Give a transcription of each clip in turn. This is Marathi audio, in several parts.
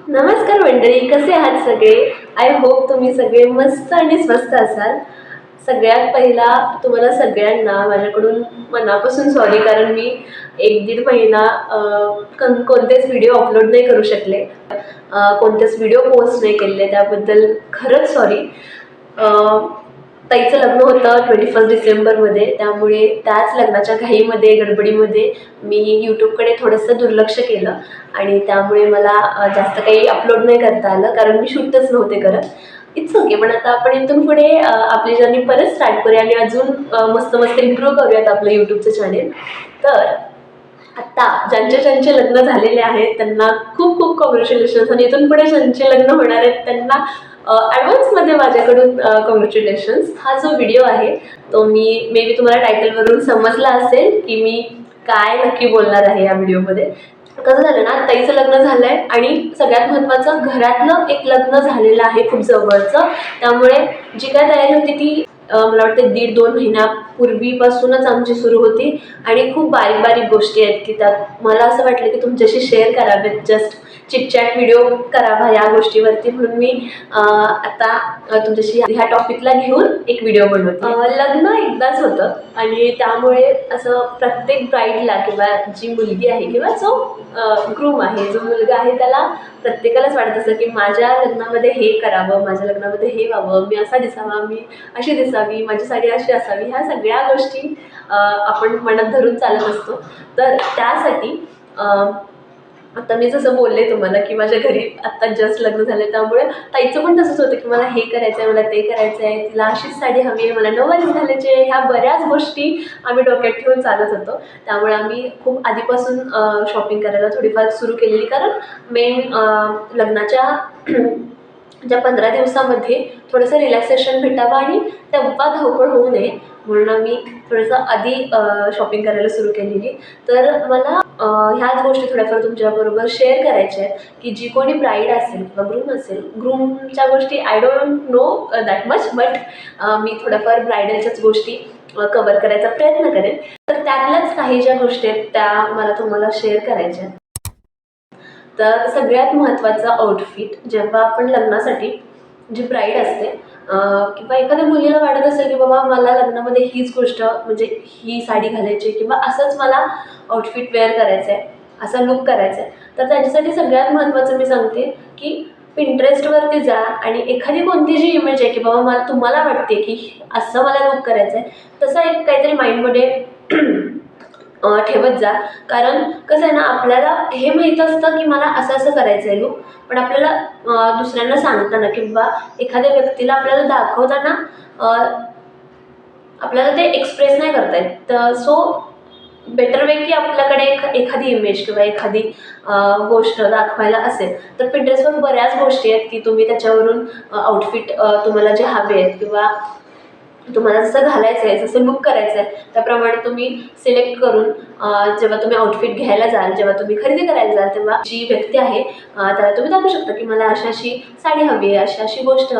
नमस्कार मंडळी, कसे आहात सगळे? आय होप तुम्ही सगळे मस्त आणि स्वस्त असाल. सगळ्यात पहिला तुम्हाला सगळ्यांना माझ्याकडून मनापासून सॉरी, कारण मी 1-1.5 महिना कोणतेच व्हिडिओ अपलोड नाही करू शकले, कोणतेच व्हिडिओ पोस्ट नाही केले, त्याबद्दल खरंच सॉरी. ताईचं लग्न होतं 21 डिसेंबरमध्ये, त्यामुळे त्याच लग्नाच्या घाईमध्ये गडबडीमध्ये मी यूट्यूबकडे थोडंसं दुर्लक्ष केलं आणि त्यामुळे मला जास्त काही अपलोड नाही करता आलं, कारण मी शूटच नव्हते करत. It's okay. पण आता आपण इथून पुढे आपली जर्नी परत स्टार्ट करूया आणि अजून मस्त मस्त इम्प्रूव्ह करूयात आपलं यूट्यूबचं चॅनेल. तर आत्ता ज्यांचे लग्न झालेले आहेत त्यांना खूप खूप कॉंग्रॅच्युलेशन्स, आणि इथून पुढे ज्यांचे लग्न होणार आहेत त्यांना ॲडव्हान्समध्ये माझ्याकडून कॉंग्रॅच्युलेशन्स. हा जो व्हिडिओ आहे तो मी मे बी तुम्हाला टायटलवरून समजला असेल की मी काय नक्की बोलणार आहे या व्हिडिओमध्ये. कसं झालं ना, ताईचं लग्न झालंय आणि सगळ्यात महत्त्वाचं घरातलं एक लग्न झालेलं आहे खूप जवळचं. त्यामुळे जी काय तयारी होती ती मला वाटतं 1.5-2 महिन्यापूर्वीपासूनच आमची सुरू होती आणि खूप बारीक बारीक गोष्टी आहेत की त्यात मला असं वाटलं की तुमच्याशी शेअर करावेत, जस्ट चिटचॅट व्हिडिओ करावा या गोष्टीवरती, म्हणून मी आता तुमच्याशी ह्या टॉपिकला घेऊन एक व्हिडिओ बनवते. लग्न एकदाच होतं आणि त्यामुळे असं प्रत्येक ब्राईडला किंवा जी मुलगी आहे किंवा जो ग्रूम आहे, जो मुलगा आहे, त्याला प्रत्येकालाच वाटत असतं की माझ्या लग्नामध्ये हे करावं, माझ्या लग्नामध्ये हे व्हावं, मी असा दिसावा, मी अशी दिसावी, माझी साडी अशी असावी, ह्या सगळ्या गोष्टी आपण मनात धरून चालत असतो. तर त्यासाठी आता मी जसं बोलले तुम्हाला की माझ्या घरी आत्ता जस्ट लग्न झालं, त्यामुळे ताईचं पण तसंच होतं की मला हे करायचं आहे, मला ते करायचं आहे, तिला अशीच साडी हवी आहे, मला नऊवारीच घालायची आहे. ह्या बऱ्याच गोष्टी आम्ही डोक्यात ठेवून चालत होतो. त्यामुळे आम्ही खूप आधीपासून शॉपिंग करायला थोडीफार सुरू केलेली, कारण मेन लग्नाच्या ज्या 15 दिवसामध्ये थोडंसं रिलॅक्सेशन भेटावं आणि तेव्हा धावपळ होऊ नये, म्हणून आम्ही थोडंसं आधी शॉपिंग करायला सुरू केलेली. तर मला ह्याच गोष्टी थोड्याफार तुमच्याबरोबर शेअर करायच्या आहेत की जी कोणी ब्राईड असेल किंवा ग्रूम असेल, ग्रूमच्या गोष्टी I don't know that much, but मी थोड्याफार ब्रायडलच्याच गोष्टी कवर करायचा प्रयत्न करेन. तर त्यातल्याच काही ज्या गोष्टी आहेत त्या मला तुम्हाला शेअर करायच्या आहेत. तर सगळ्यात महत्त्वाचा आउटफिट जेव्हा आपण लग्नासाठी, जी ब्राईड असते किंवा एखाद्या मुलीला वाटत असेल की बाबा मला लग्नामध्ये हीच गोष्ट, म्हणजे ही साडी घालायची किंवा असंच मला आउटफिट वेअर करायचं आहे, असा लुक करायचा आहे, तर त्याच्यासाठी सगळ्यात महत्त्वाचं मी सांगते की पिंटरेस्टवरती जा आणि एखादी कोणती जी इमेज आहे की बाबा तुम्हाला वाटते की असं मला लुक करायचं आहे, तसं एक काहीतरी माइंडमध्ये ठेवत जा. कारण कसं आहे ना, आपल्याला हे माहीत असतं की मला असं असं करायचं आहे लूक, पण आपल्याला दुसऱ्यांना सांगताना किंवा एखाद्या व्यक्तीला आपल्याला दाखवताना आपल्याला ते एक्सप्रेस नाही करता येत. तर सो बेटर वे की आपल्याकडे एखादी इमेज किंवा एखादी गोष्ट दाखवायला असेल तर पिंटरेस्टवर बऱ्याच गोष्टी आहेत की तुम्ही त्याच्यावरून आउटफिट तुम्हाला जे हवे आहेत किंवा तुम्हाला जसं घालायचं आहे, जसं लुक करायचं आहे, त्याप्रमाणे तुम्ही सिलेक्ट करून जेव्हा तुम्ही आउटफिट घ्यायला जाल, जेव्हा तुम्ही खरेदी करायला जाल, तेव्हा जी व्यक्ती आहे त्याला तुम्ही दाखवू शकता की मला अशी अशी साडी हवी आहे, अशी अशी गोष्ट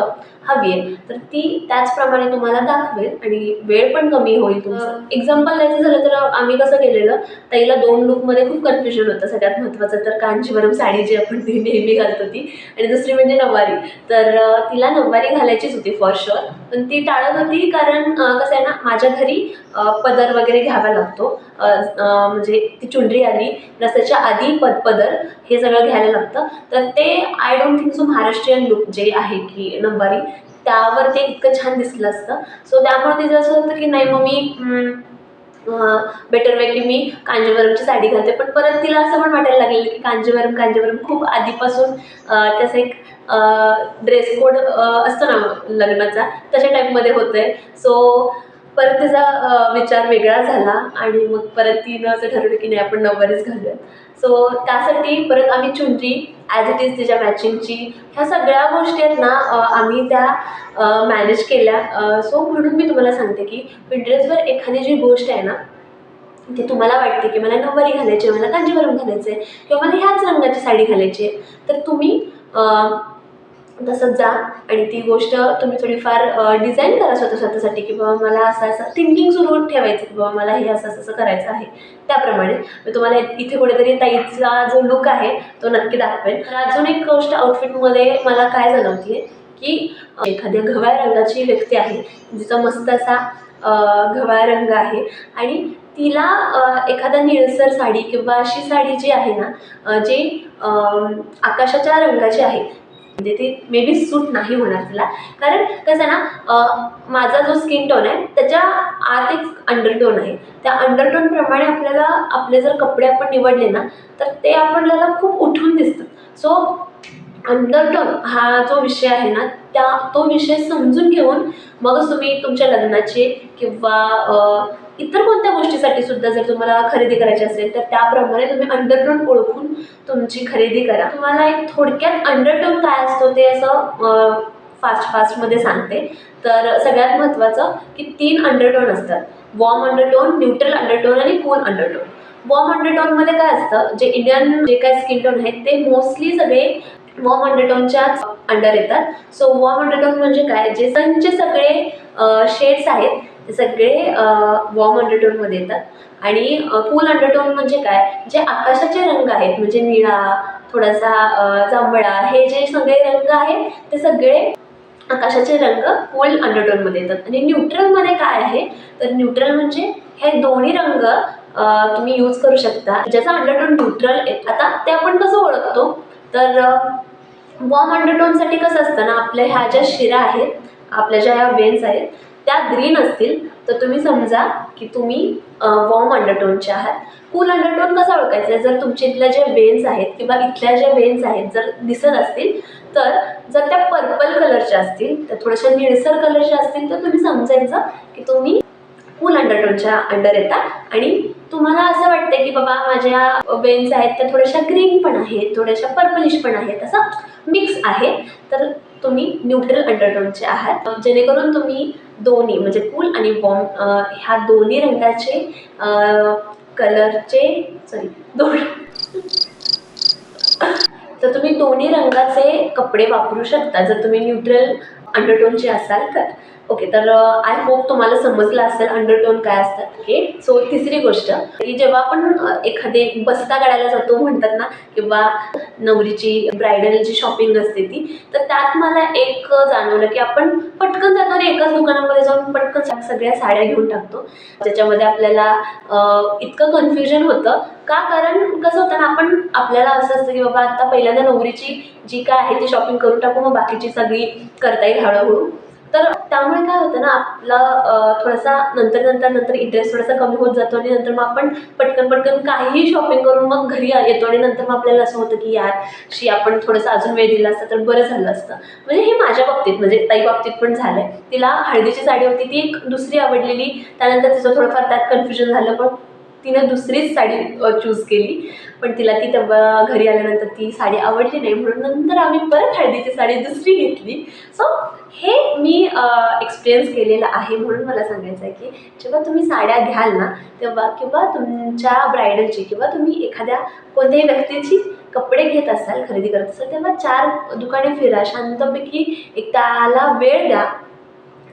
हवी आहे, तर ती त्याचप्रमाणे तुम्हाला दाखवेल आणि वेळ पण कमी होईल तुमचं. एक्झाम्पल द्यायचं झालं तर आम्ही कसं केलेलं, ताईला 2 लुकमध्ये खूप कन्फ्युजन होतं. सगळ्यात महत्त्वाचं तर कांजीवरम साडी जी आपण ती नेहमी घालतो ती, आणि दुसरी म्हणजे नऊवारी. तर तिला नऊवारी घालायचीच होती फॉर शुअर, पण ती टाळत होती कारण कसं आहे ना, माझ्या घरी पदर वगैरे घ्यावा लागतो, म्हणजे ती चुनरी आली नसायच्या आधी पदर हे सगळं घ्यायला लागतं. तर ते I don't think so Maharashtrian look जे आहे की नऊवारी, त्यावर ते इतकं छान दिसलं असतं. सो त्यामुळे तिचं असं होतं की नाही मग मी बेटर वे की मी कांजीवरमची साडी घालते. पण परत तिला असं पण वाटायला लागलेलं की कांजीवरम खूप आधीपासून त्याचा एक ड्रेस कोड असतो ना लग्नाचा, तशा टाईपमध्ये होतं आहे. सो परत तिचा विचार वेगळा झाला आणि मग परत तिनं असं ठरवलं की नाही आपण नऊवारीच घालूयात. सो त्यासाठी परत आम्ही चुनरी ॲज इट इज तिच्या मॅचिंगची, ह्या सगळ्या गोष्टी आहेत ना आम्ही त्या मॅनेज केल्या. सो म्हणून मी तुम्हाला सांगते की पिंटरेस्टवर एखादी जी गोष्ट आहे ना, ती तुम्हाला वाटते की मला नऊवारी घालायची आहे, मला कांजीवरम घालायचं आहे किंवा मला ह्याच रंगाची साडी घालायची आहे, तर तुम्ही तसंच जा आणि ती गोष्ट तुम्ही थोडीफार डिझाईन करा स्वतःसाठी, की बाबा मला असं असं थिंकिंग सुरू ठेवायचं, की बाबा मला हे असं असं करायचं आहे. त्याप्रमाणे मी तुम्हाला इथे कुठेतरी ताईचा जो लुक आहे तो नक्की दाखवेन. तर अजून एक गोष्ट आउटफिटमध्ये मला काय जाणवते, की एखाद्या गव्हाळ रंगाची व्यक्ती आहे, जिचा मस्त असा गव्हाळ रंग आहे आणि तिला एखादा निळसर साडी किंवा अशी साडी जी आहे ना, जी आकाशाच्या रंगाची आहे, म्हणजे ती मे बी सूट नाही होणार तिला. कारण कसं आहे ना, माझा जो स्किन टोन आहे त्याच्या आत एक अंडरटोन आहे. त्या अंडरटोनप्रमाणे आपल्याला आपले जर कपडे आपण निवडले ना, तर ते आपल्याला खूप उठून दिसतं. सो अंडरटोन हा जो विषय आहे ना, तो विषय समजून घेऊन मगच तुम्ही तुमच्या लग्नाचे किंवा इतर कोणत्या गोष्टीसाठी सुद्धा जर तुम्हाला खरेदी करायची असेल, तर त्याप्रमाणे तुम्ही अंडरटोन ओळखून तुमची खरेदी करा. तुम्हाला एक थोडक्यात अंडरटोन काय असतो ते असं फास्टमध्ये सांगते. तर सगळ्यात महत्त्वाचं की 3 अंडरटोन असतात. वॉर्म अंडरटोन, न्यूट्रल अंडरटोन आणि कूल अंडरटोन. वॉर्म अंडरटोनमध्ये काय असतं, जे इंडियन जे काही स्किन टोन आहेत ते मोस्टली सगळे वॉर्म अंडरटोनच्याच अंडर येतात. सो वॉर्म अंडरटोन म्हणजे काय, जे सनचे सगळे शेड्स आहेत ते सगळे वॉर्म अंडरटोनमध्ये येतात. आणि कूल अंडरटोन म्हणजे काय, जे आकाशाचे रंग आहेत, म्हणजे निळा, थोडासा जांभळा, हे जे सगळे रंग आहेत ते सगळे आकाशाचे रंग कूल अंडरटोनमध्ये येतात. आणि न्यूट्रलमध्ये काय आहे, तर न्यूट्रल म्हणजे हे दोन्ही रंग तुम्ही यूज करू शकता, ज्याचा अंडरटोन न्यूट्रल येतो. आता ते आपण कसं ओळखतो, तर वॉर्म अंडरटोनसाठी कसं असतं ना, आपल्या ह्या ज्या शिरा आहेत, आपल्या ज्या ह्या वेन्स आहेत, त्या ग्रीन असतील तर तुम्ही समजा की तुम्ही वॉर्म अंडरटोनचे आहात. कूल अंडरटोन कसा ओळखायचा आहे, जर तुमच्या इथल्या ज्या वेन्स आहेत किंवा इथल्या ज्या वेन्स आहेत जर दिसत असतील, तर जर त्या पर्पल कलरच्या असतील, तर थोड्याशा निळसर कलरच्या असतील, तर तुम्ही समजायचं की तुम्ही कूल अंडरटोनच्या अंडर येतात. आणि तुम्हाला असं वाटतं की बाबा माझ्या वेन्स आहेत त्या थोड्याशा ग्रीन पण आहेत, थोड्याशा पर्पलिश पण आहेत, असं मिक्स आहे, तर तुम्ही न्यूट्रल अंडरटोनचे आहात. जेणेकरून तुम्ही दोन्ही म्हणजे कूल आणि वॉर्म ह्या दोन्ही रंगाचे कलरचे दोन तर तुम्ही दोन्ही रंगाचे कपडे वापरू शकता जर तुम्ही न्यूट्रल अंडरटोनचे असाल तर. ओके, तर आय होप तुम्हाला समजलं असेल अंडरटोन काय असतात हे. सो तिसरी गोष्ट की जेव्हा आपण एखादे बस्ता काढायला जातो म्हणतात ना, किंवा नवरीची ब्रायडल जी शॉपिंग असते ती, तर त्यात मला एक जाणवलं की आपण पटकन जातो आणि एकाच दुकानामध्ये जाऊन पटकन सगळ्या साड्या घेऊन टाकतो. त्याच्यामध्ये आपल्याला इतकं कन्फ्युजन होतं का, कारण कसं होतं ना, आपल्याला असं असतं की बाबा आता पहिल्यांदा नवरीची जी काय आहे ती शॉपिंग करून टाकू, मग बाकीची सगळी करता येईल हळूहळू. तर त्यामुळे काय होतं ना, आपला थोडासा नंतर इंटरेस्ट थोडासा कमी होत जातो आणि नंतर मग आपण पटकन काहीही शॉपिंग करून मग घरी येतो आणि नंतर मग आपल्याला असं होतं की यार आपण थोडासा अजून वेळ दिला असता तर बरं झालं असतं. म्हणजे हे माझ्या बाबतीत, म्हणजे ताई बाबतीत पण झालं आहे. तिला हळदीची साडी होती, ती एक दुसरी आवडलेली, त्यानंतर तिचं थोडंफार त्यात कन्फ्युजन झालं, पण तिनं दुसरीच साडी चूज केली. पण तिला ती तेव्हा घरी आल्यानंतर ती साडी आवडली नाही, म्हणून नंतर आम्ही परत हळदीची साडी दुसरी घेतली. सो हे मी एक्सपिरियन्स केलेलं आहे, म्हणून मला सांगायचं आहे की जेव्हा तुम्ही साड्या घ्याल ना, तेव्हा किंवा तुमच्या ब्रायडलची किंवा तुम्ही एखाद्या कोणत्याही व्यक्तीची कपडे घेत असाल, खरेदी करत असाल, तेव्हा 4 दुकाने फिरा, शांतपैकी एक त्याला वेळ द्या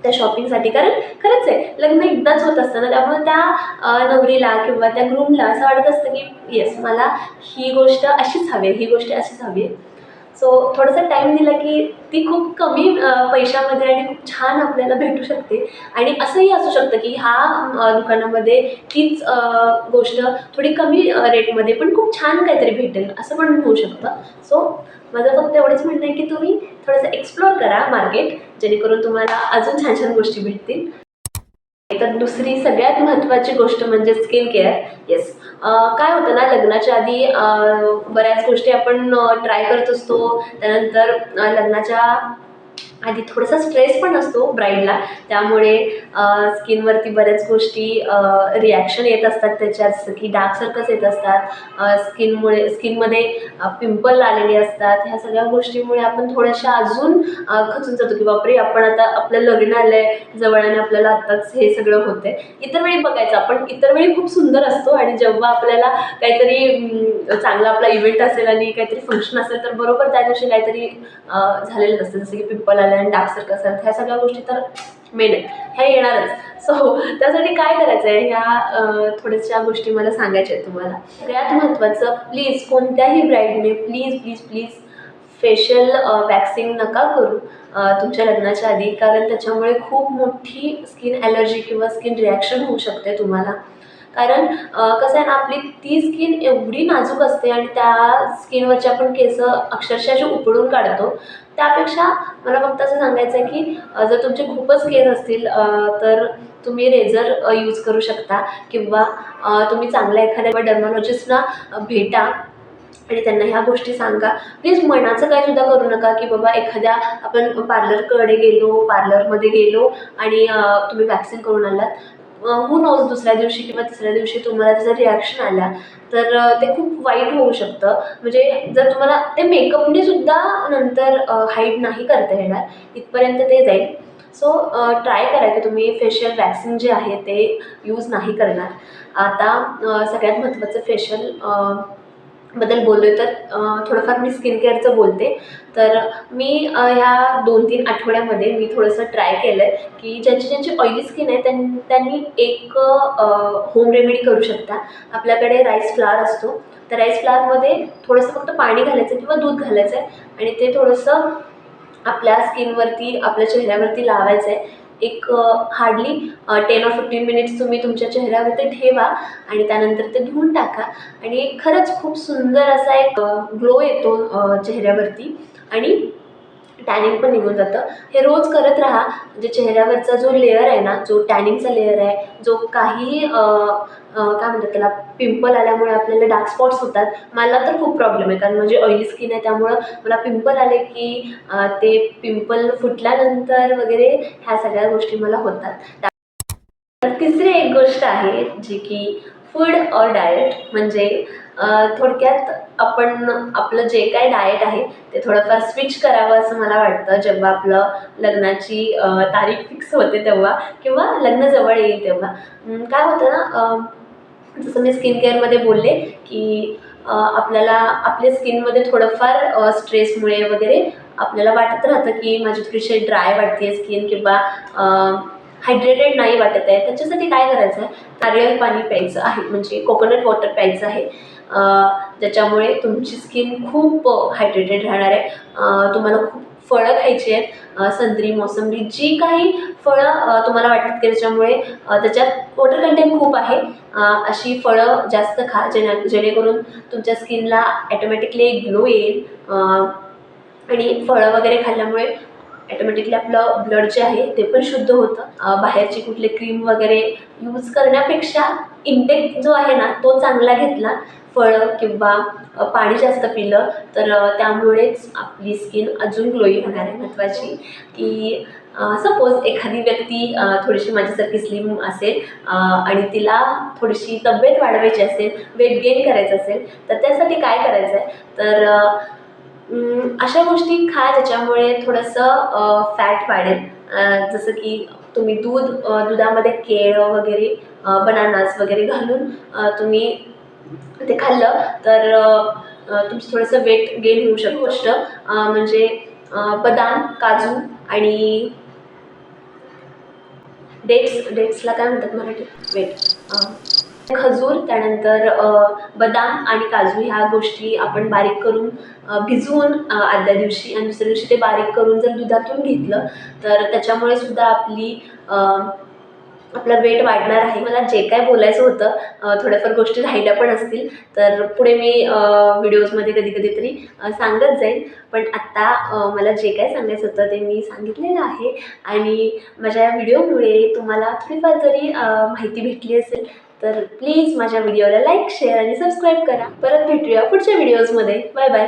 त्या शॉपिंगसाठी. कारण खरंच आहे, लग्न एकदाच होत असतं ना, त्यामुळे त्या नवरीला किंवा त्या ग्रूमला असं वाटत असतं की येस मला ही गोष्ट अशीच हवी आहे, ही गोष्ट अशीच हवी आहे. सो थोडासा टाईम दिला की ती खूप कमी पैशामध्ये आणि खूप छान आपल्याला भेटू शकते. आणि असंही असू शकतं की ह्या दुकानामध्ये तीच गोष्ट थोडी कमी रेटमध्ये पण खूप छान काहीतरी भेटेल, असं पण होऊ शकतं. सो माझं फक्त एवढंच म्हणणं आहे की तुम्ही थोडंसं एक्सप्लोअर करा मार्केट, जेणेकरून तुम्हाला अजून छान छान गोष्टी भेटतील. तर दुसरी सगळ्यात महत्त्वाची गोष्ट म्हणजे स्किन केअर. येस, काय होतं ना, लग्नाच्या आधी बऱ्याच गोष्टी आपण ट्राय करत असतो. त्यानंतर लग्नाच्या आधी थोडासा स्ट्रेस पण असतो ब्राईडला, त्यामुळे स्किनवरती बऱ्याच गोष्टी रिॲक्शन येत असतात त्याच्या, जसं की डार्क सर्कल्स येत असतात, स्किनमध्ये पिंपल आलेले असतात. ह्या सगळ्या गोष्टीमुळे आपण थोड्याशा अजून खचून जातो की बापरे, आपण आता आपलं लग्न आलं आहे जवळ आणि आपल्याला आत्ताच हे सगळं होतं आहे. इतर वेळी बघायचं, आपण इतर वेळी खूप सुंदर असतो आणि जेव्हा आपल्याला काहीतरी चांगला आपला इव्हेंट असेल आणि काहीतरी फंक्शन असेल तर बरोबर त्या दिवशी काहीतरी झालेलं असतं, जसं की पिंपल आलं आणि डार्क सर्कल्स आले. ह्या सगळ्या गोष्टी तर मेन आहेत, ह्या येणारच. सो त्यासाठी काय करायचं आहे, ह्या थोड्याशा गोष्टी मला सांगायच्या आहेत तुम्हाला. सगळ्यात महत्त्वाचं, प्लीज कोणत्याही ब्राईडने please please please facial waxing नका करू तुमच्या लग्नाच्या आधी, कारण त्याच्यामुळे खूप मोठी स्किन ॲलर्जी किंवा स्किन रिॲक्शन होऊ शकते तुम्हाला. कारण कसं आहे ना, आपली ती स्किन एवढी नाजूक असते आणि त्या स्किनवरचे आपण केस अक्षरशः जे उपडून काढतो. त्यापेक्षा मला फक्त असं सांगायचं आहे की जर तुमचे खूपच केस असतील तर तुम्ही रेझर यूज करू शकता, किंवा तुम्ही चांगल्या एखाद्या डर्मॅटॉलॉजिस्टना भेटा आणि त्यांना ह्या गोष्टी सांगा. प्लीज मनाचं काय सुद्धा करू नका की बाबा एखाद्या आपण पार्लरकडे गेलो, पार्लरमध्ये गेलो आणि तुम्ही वॅक्सिन करून आलात, हू नोज दुसऱ्या दिवशी किंवा तिसऱ्या दिवशी तुम्हाला त्याचा रिॲक्शन आला तर ते खूप वाईट होऊ शकतं. म्हणजे जर तुम्हाला ते मेकअपने सुद्धा नंतर हाईड नाही करता येणार, इथपर्यंत ते जाईल. सो ट्राय करा की तुम्ही फेशियल वॅक्सिन जे आहे ते यूज नाही करणार. आता सगळ्यात महत्त्वाचं फेशियल बद्दल बोललो तर थोडंफार मी स्किन केअरचं बोलते. तर मी ह्या 2-3 आठवड्यामध्ये मी थोडंसं ट्राय केलं आहे की ज्यांची ऑइली स्किन आहे त्यांनी एक होम रेमेडी करू शकता. आपल्याकडे राईस फ्लावर असतो, तर राईस फ्लावरमध्ये थोडंसं फक्त पाणी घालायचं किंवा दूध घालायचं आहे आणि ते थोडंसं आपल्या स्किनवरती, आपल्या चेहऱ्यावरती लावायचं आहे. एक हार्डली 10 or 15 मिनिट्स तुम्ही तुमच्या चेहऱ्यावरती ठेवा आणि त्यानंतर ते धुवून टाका आणि खरंच खूप सुंदर असा एक ग्लो येतो चेहऱ्यावरती आणि टॅनिंग पण निघून जातं. हे रोज करत राहा, म्हणजे चेहऱ्यावरचा जो लेयर आहे ना, जो टॅनिंगचा लेयर आहे, जो काही काय म्हणतात त्याला, पिंपल आल्यामुळे आपल्याला डार्क स्पॉट्स होतात. मला तर खूप प्रॉब्लेम आहे, कारण माझी ऑइली स्किन आहे, त्यामुळं मला पिंपल आले की ते पिंपल फुटल्यानंतर वगैरे ह्या सगळ्या गोष्टी मला होतात. तर तिसरी एक गोष्ट आहे जी की फूड और डाएट, म्हणजे थोडक्यात आपण आपलं जे काही डाएट आहे ते थोडंफार स्विच करावं असं मला वाटतं, जेव्हा आपलं लग्नाची तारीख फिक्स होते तेव्हा, किंवा लग्न जवळ येईल तेव्हा. काय होतं ना, जसं मी स्किन केअरमध्ये बोलले की आपल्याला आपल्या स्किनमध्ये थोडंफार स्ट्रेसमुळे वगैरे आपल्याला वाटत राहतं की माझी थोडीशी ड्राय वाटते स्किन, किंवा हायड्रेटेड नाही वाटत आहे. त्याच्यासाठी काय करायचं आहे, नारळ पाणी प्यायचं आहे, म्हणजे कोकोनट वॉटर प्यायचं आहे, ज्याच्यामुळे तुमची स्किन खूप हायड्रेटेड राहणार आहे. तुम्हाला खूप फळं खायची आहेत, संत्री, मोसंबी, जी काही फळं तुम्हाला वाटतात की त्याच्यामुळे त्याच्यात वॉटर कंटेंट खूप आहे, अशी फळं जास्त खा, जेणेकरून तुमच्या स्किनला ॲटोमॅटिकली एक ग्लो येईल. आणि फळं वगैरे खाल्ल्यामुळे ॲटोमॅटिकली आपलं ब्लड जे आहे ते पण शुद्ध होतं. बाहेरची कुठले क्रीम वगैरे यूज करण्यापेक्षा इंटेक जो आहे ना तो चांगला घेतला, फळं किंवा पाणी जास्त पिलं तर त्यामुळेच आपली स्किन अजून ग्लोई होणार आहे. महत्त्वाची की सपोज एखादी व्यक्ती थोडीशी माझ्यासारखी स्लिम असेल आणि तिला थोडीशी तब्येत वाढवायची असेल, वेट गेन करायचं असेल, तर त्यासाठी काय करायचं आहे, तर अशा गोष्टी खा ज्याच्यामुळे थोडंसं फॅट वाढेल. जसं की तुम्ही दुधामध्ये केळं वगैरे, बनानास वगैरे घालून तुम्ही ते खाल्लं तर तुमचं थोडंसं वेट गेन होऊ शकतं. गोष्ट म्हणजे बदाम, काजू आणि डेट्सला काय म्हणतात मराठीत, खजूर, त्यानंतर बदाम आणि काजू ह्या गोष्टी आपण बारीक करून भिजवून आदल्या दिवशी आणि दुसऱ्या दिवशी ते बारीक करून जर दुधातून घेतलं तर त्याच्यामुळे सुद्धा आपलं वेट वाढणार आहे. मला जे काय बोलायचं होतं थोड्याफार गोष्टी राहिल्या पण असतील तर पुढे मी व्हिडिओजमध्ये कधी तरी सांगत जाईल. पण आत्ता मला जे काय सांगायचं होतं ते मी सांगितलेलं आहे आणि माझ्या या व्हिडिओमुळे तुम्हाला थोडीफार जरी माहिती भेटली असेल तर प्लीज माझ्या व्हिडिओला लाईक, शेअर आणि सबस्क्राईब करा. परत भेटूया पुढच्या व्हिडिओजमध्ये. Bye bye.